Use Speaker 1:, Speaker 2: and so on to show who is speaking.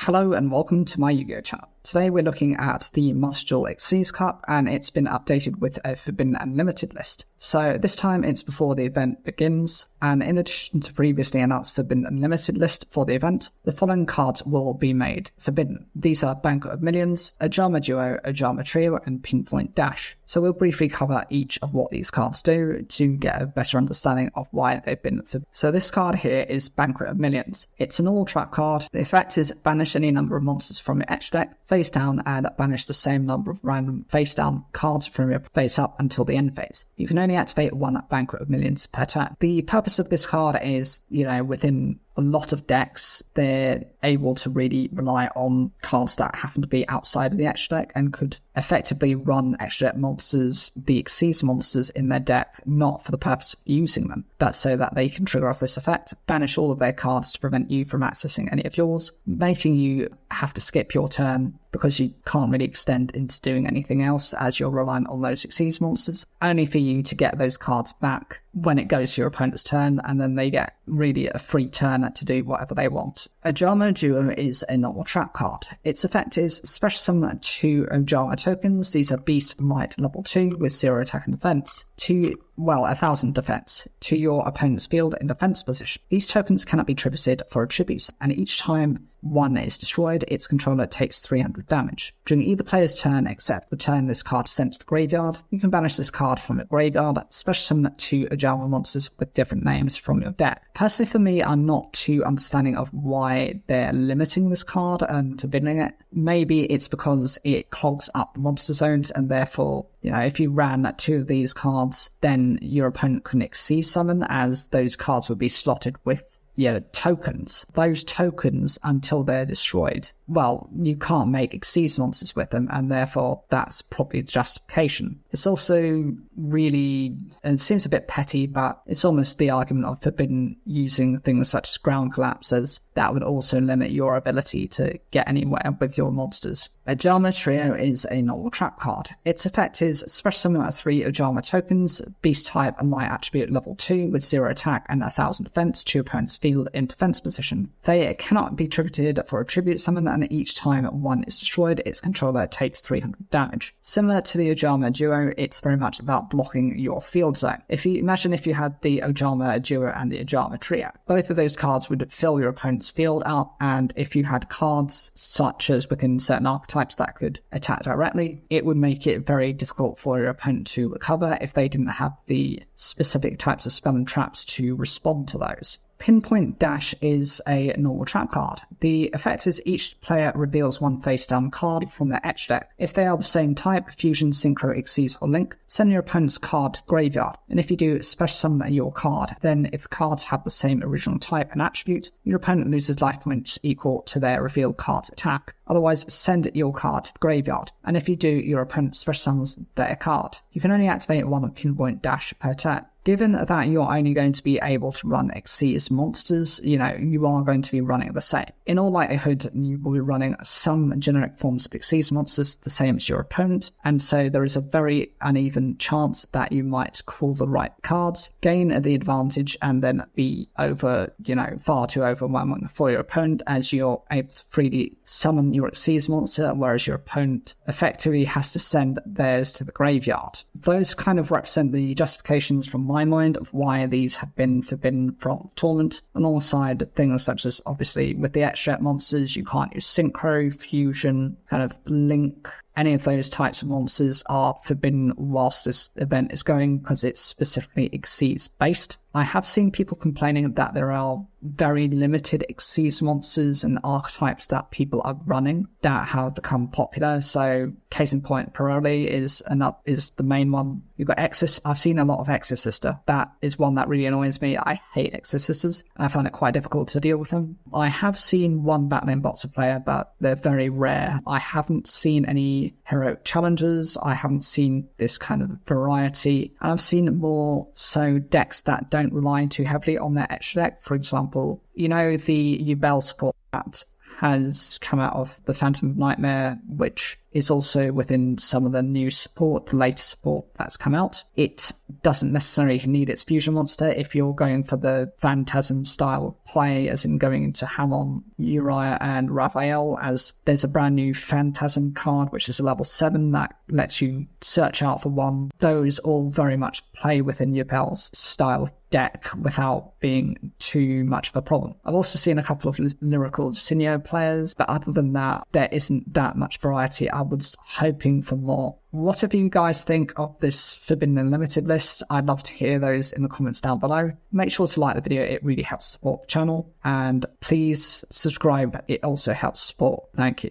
Speaker 1: Hello and welcome to my Yugioh channel. Today we're looking at the Master Duel Exceeds Cup, and it's been updated with a Forbidden Unlimited list. So this time it's before the event begins, and in addition to previously announced Forbidden Unlimited list for the event, the following cards will be made forbidden. These are Banquet of Millions, Duel, Trio, and Pinpoint Dash. So we'll briefly cover each of what these cards do to get a better understanding of why they've been forbidden. So this card here is Banquet of Millions. It's an all-trap card. The effect is banish any number of monsters from your edge deck, face down, and banish the same number of random face down cards from your face up until the end phase. You can only activate one Banquet of Millions per turn. The purpose of this card is, within a lot of decks, they're able to really rely on cards that happen to be outside of the extra deck and could effectively run extra deck monsters, the Exceeds monsters in their deck, not for the purpose of using them, but so that they can trigger off this effect, banish all of their cards to prevent you from accessing any of yours, making you have to skip your turn because you can't really extend into doing anything else as you're reliant on those Exceeds monsters, only for you to get those cards back when it goes to your opponent's turn, and then they get really a free turn to do whatever they want. Duel is a normal trap card. Its effect is special summon 2 Ojama tokens. These are Beast Might level 2 with 0 attack and defense, 1,000 defense, to your opponent's field in defense position. These tokens cannot be tributed for attributes, and each time one is destroyed, its controller takes 300 damage. During either player's turn except the turn this card is sent to the graveyard, you can banish this card from your graveyard, special summon 2 Ojama monsters with different names from your deck. Personally for me, I'm not too understanding of why they're limiting this card and forbidding it. Maybe it's because it clogs up the monster zones, and therefore, if you ran 2 of these cards, then your opponent couldn't Exceed summon, as those cards would be slotted with tokens. Those tokens, until they're destroyed, you can't make Exceeds monsters with them, and therefore that's probably the justification. It's also really, and it seems a bit petty, but it's almost the argument of forbidden using things such as ground collapse, as that would also limit your ability to get anywhere with your monsters. Ojama Trio is a normal trap card. Its effect is special summon 3 Ojama tokens, beast type and light attribute level 2 with 0 attack and 1,000 defense to your opponent's field in defense position. They cannot be tributed for a tribute summon, and each time one is destroyed, its controller takes 300 damage. Similar to the Ojama Duo, it's very much about blocking your field zone. If you had the Ojama Duo and the Ojama Trio, both of those cards would fill your opponent's field out, and if you had cards such as within certain archetypes that could attack directly, it would make it very difficult for your opponent to recover if they didn't have the specific types of spell and traps to respond to those. Pinpoint Dash is a normal trap card. The effect is each player reveals 1 face-down card from their etch deck. If they are the same type, Fusion, Synchro, Exceeds, or Link, send your opponent's card to the graveyard. And if you do special summon your card, then if the cards have the same original type and attribute, your opponent loses life points equal to their revealed card's attack. Otherwise, send your card to the graveyard. And if you do, your opponent special summons their card. You can only activate 1 Pinpoint Dash per turn. Given that you're only going to be able to run Exceeds monsters, you are going to be running the same. In all likelihood, you will be running some generic forms of Exceeds monsters, the same as your opponent, and so there is a very uneven chance that you might call the right cards, gain the advantage, and then be far too overwhelming for your opponent, as you're able to freely summon your Exceeds monster, whereas your opponent effectively has to send theirs to the graveyard. Those kind of represent the justifications from my mind of why these have been forbidden from the tournament, alongside things such as, obviously, with the extra monsters, you can't use Synchro, Fusion, Link. Any of those types of monsters are forbidden whilst this event is going because it's specifically Exceeds based. I have seen people complaining that there are very limited Exceeds monsters and archetypes that people are running that have become popular. So case in point, Pirelli is the main one. You've got Exorcist. I've seen a lot of Exorcister. That is one that really annoys me. I hate Exorcisters, and I find it quite difficult to deal with them. I have seen one Batman Boxer player, but they're very rare. I haven't seen any heroic challengers. I haven't seen this kind of variety, and I've seen more so decks that don't rely too heavily on their extra deck. For example, the Yugioh support that has come out of the Phantom of Nightmare, which is also within some of the new support, the latest support that's come out. It doesn't necessarily need its fusion monster if you're going for the Phantasm style of play, as in going into Hamon, Uriah, and Raphael, as there's a brand new Phantasm card which is a level 7 that lets you search out for one. Those all very much play within Yubel's style of deck without being too much of a problem. I've also seen a couple of Lyrical Sinio players, but other than that, there isn't that much variety. I was hoping for more. Whatever you guys think of this Forbidden Unlimited list, I'd love to hear those in the comments down below. Make sure to like the video, it really helps support the channel, and please subscribe, it also helps support. Thank you.